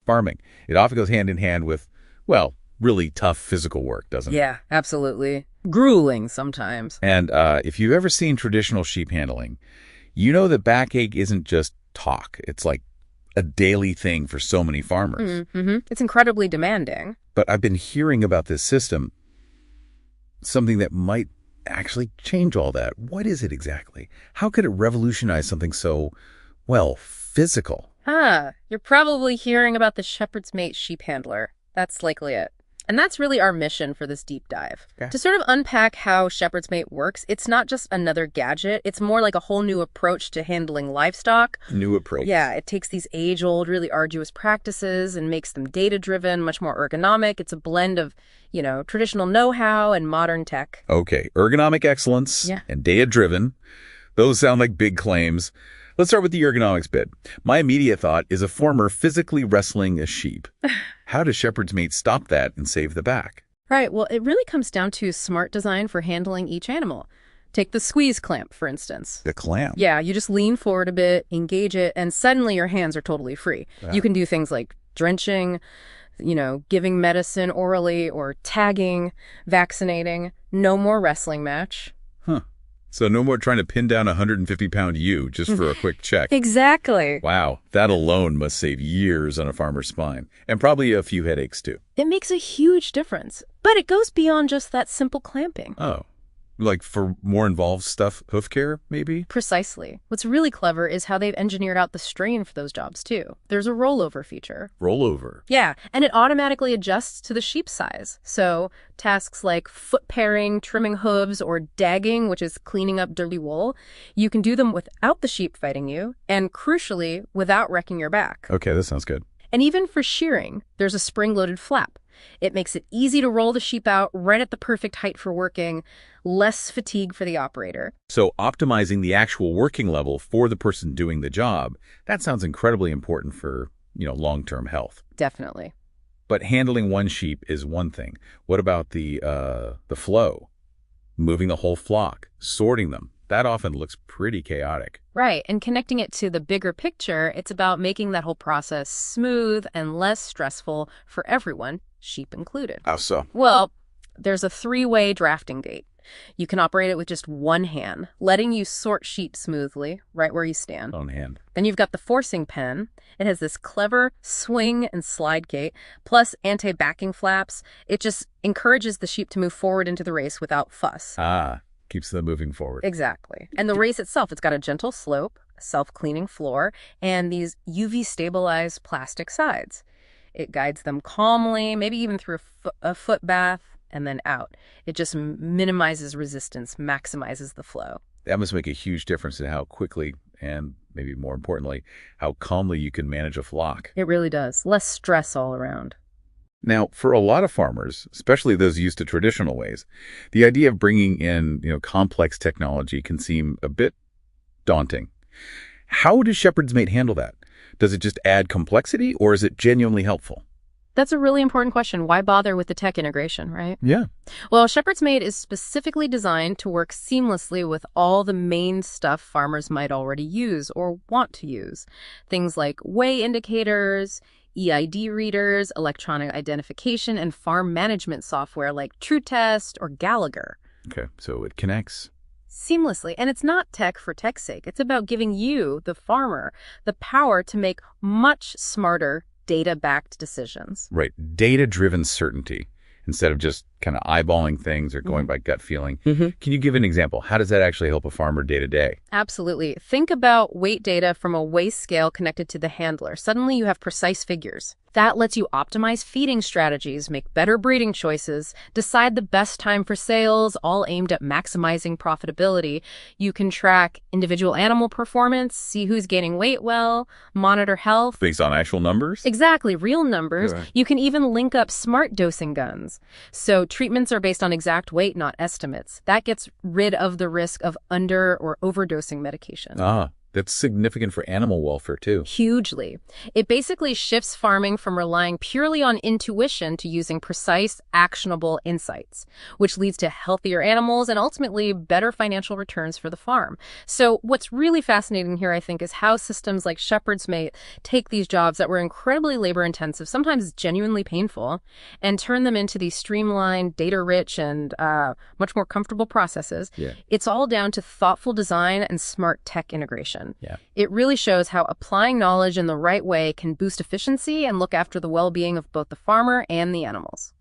farming. It often goes hand in hand with, well, really tough physical work, doesn't it? Yeah, absolutely. Grueling sometimes. And if you've ever seen traditional sheep handling, you know that backache isn't just talk. It's like a daily thing for so many farmers. Mm-hmm. It's incredibly demanding. But I've been hearing about this system, something that might actually change all that. What is it exactly? How could it revolutionize something so, well, physical? You're probably hearing about the Shepherdsmate sheep handler. That's likely it. And that's really our mission for this deep dive. Okay. To sort of unpack how Shepherdsmate works, it's not just another gadget. It's more like a whole new approach to handling livestock. New approach. Yeah, it takes these age-old, really arduous practices and makes them data-driven, much more ergonomic. It's a blend of, traditional know-how and modern tech. Okay, ergonomic excellence and data-driven. Those sound like big claims. Let's start with the ergonomics bit. My immediate thought is a farmer physically wrestling a sheep. How does Shepherdsmate stop that and save the back? Right, well, it really comes down to smart design for handling each animal. Take the squeeze clamp, for instance. The clamp? Yeah, you just lean forward a bit, engage it, and suddenly your hands are totally free. Wow. You can do things like drenching, giving medicine orally, or tagging, vaccinating. No more wrestling match. Huh. So no more trying to pin down a 150-pound ewe just for a quick check. Exactly. Wow, that alone must save years on a farmer's spine. And probably a few headaches, too. It makes a huge difference. But it goes beyond just that simple clamping. Oh, like for more involved stuff, hoof care, maybe? Precisely. What's really clever is how they've engineered out the strain for those jobs, too. There's a rollover feature. Rollover? Yeah, and it automatically adjusts to the sheep's size. So tasks like foot pairing, trimming hooves, or dagging, which is cleaning up dirty wool, you can do them without the sheep fighting you, and crucially, without wrecking your back. Okay, that sounds good. And even for shearing, there's a spring-loaded flap. It makes it easy to roll the sheep out right at the perfect height for working, less fatigue for the operator. So optimizing the actual working level for the person doing the job, that sounds incredibly important for, long-term health. Definitely. But handling one sheep is one thing. What about the flow? Moving the whole flock, sorting them. That often looks pretty chaotic. Right, and connecting it to the bigger picture, it's about making that whole process smooth and less stressful for everyone, sheep included. How so? Well, there's a 3-way drafting gate. You can operate it with just one hand, letting you sort sheep smoothly, right where you stand. On hand. Then you've got the forcing pen. It has this clever swing and slide gate, plus anti-backing flaps. It just encourages the sheep to move forward into the race without fuss. Keeps them moving forward. Exactly. And the race itself, it's got a gentle slope, a self-cleaning floor, and these UV-stabilized plastic sides. It guides them calmly, maybe even through a foot bath, and then out. It just minimizes resistance, maximizes the flow. That must make a huge difference in how quickly and maybe more importantly, how calmly you can manage a flock. It really does. Less stress all around. Now, for a lot of farmers, especially those used to traditional ways, the idea of bringing in, complex technology can seem a bit daunting. How does Shepherdsmate handle that? Does it just add complexity, or is it genuinely helpful? That's a really important question. Why bother with the tech integration, right? Yeah. Well, Shepherdsmate is specifically designed to work seamlessly with all the main stuff farmers might already use or want to use. Things like weigh indicators, EID readers, electronic identification, and farm management software like TrueTest or Gallagher. Okay, so it connects Seamlessly. And it's not tech for tech's sake. It's about giving you, the farmer, the power to make much smarter, data-backed decisions. Right. Data-driven certainty instead of just kind of eyeballing things or going by gut feeling. Can you give an example? How does that actually help a farmer day to day? Absolutely. Think about weight data from a weigh scale connected to the handler. Suddenly you have precise figures. That lets you optimize feeding strategies, make better breeding choices, decide the best time for sales, all aimed at maximizing profitability. You can track individual animal performance, see who's gaining weight well, monitor health. Based on actual numbers? Exactly, real numbers. Right. You can even link up smart dosing guns. So treatments are based on exact weight, not estimates. That gets rid of the risk of under or overdosing medication. That's significant for animal welfare, too. Hugely. It basically shifts farming from relying purely on intuition to using precise, actionable insights, which leads to healthier animals and ultimately better financial returns for the farm. So what's really fascinating here, I think, is how systems like Shepherdsmate take these jobs that were incredibly labor-intensive, sometimes genuinely painful, and turn them into these streamlined, data-rich, and much more comfortable processes. Yeah. It's all down to thoughtful design and smart tech integration. Yeah. It really shows how applying knowledge in the right way can boost efficiency and look after the well-being of both the farmer and the animals.